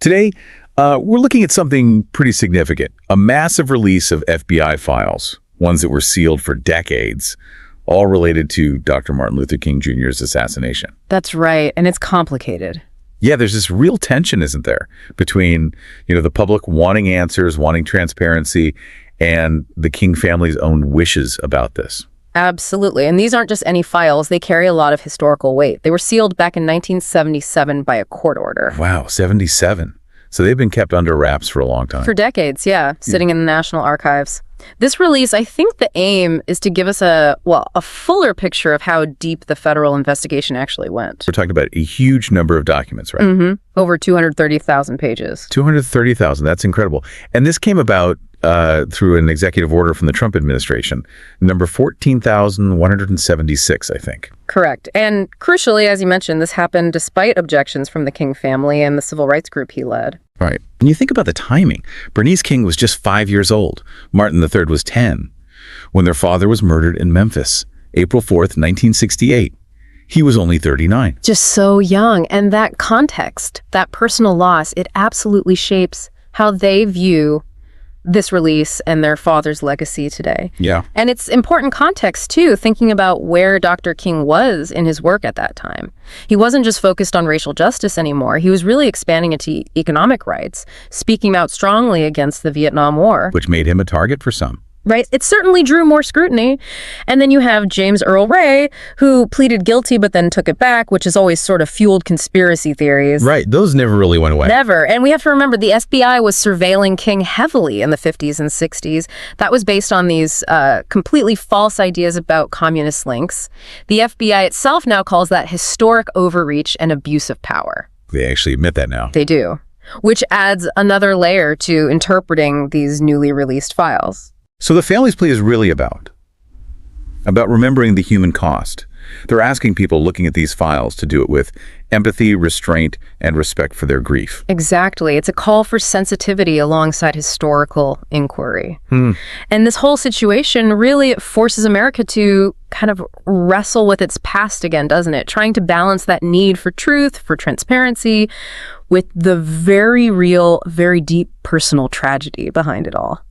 Today, we're looking at something pretty significant, a massive release of FBI files, ones that were sealed for decades, all related to Dr. Martin Luther King Jr.'s assassination. That's right, and it's complicated. Yeah, there's this real tension, isn't there, between, the public wanting answers, wanting transparency, and the King family's own wishes about this. Absolutely, and these aren't just any files. They carry a lot of historical weight. They were sealed back in 1977 by a court order. Wow, 77. So they've been kept under wraps for a long time. For decades, yeah, sitting in the National Archives. This release, I think the aim is to give us a fuller picture of how deep the federal investigation actually went. We're talking about a huge number of documents, right? Mm-hmm. Over 230,000 pages. 230,000, that's incredible. And this came about through an executive order from the Trump administration, number 14,176, I think. Correct. And crucially, as you mentioned, this happened despite objections from the King family and the civil rights group he led. Right. And you think about the timing. Bernice King was just 5 years old. Martin III was 10 when their father was murdered in Memphis, April 4th, 1968. He was only 39. Just so young. And that context, that personal loss, it absolutely shapes how they view this release and their father's legacy today. Yeah. And it's important context, too, thinking about where Dr. King was in his work at that time. He wasn't just focused on racial justice anymore. He was really expanding into economic rights, speaking out strongly against the Vietnam War. Which made him a target for some. Right. It certainly drew more scrutiny. And then you have James Earl Ray, who pleaded guilty but then took it back, which has always sort of fueled conspiracy theories. Right. Those never really went away. Never. And we have to remember the FBI was surveilling King heavily in the 50s and 60s. That was based on these completely false ideas about communist links. The FBI itself now calls that historic overreach and abuse of power. They actually admit that now. They do, which adds another layer to interpreting these newly released files. So the family's plea is really about remembering the human cost. They're asking people looking at these files to do it with empathy, restraint, and respect for their grief. Exactly. It's a call for sensitivity alongside historical inquiry. And this whole situation really forces America to kind of wrestle with its past again, doesn't it? Trying to balance that need for truth, for transparency, with the very real, very deep personal tragedy behind it all.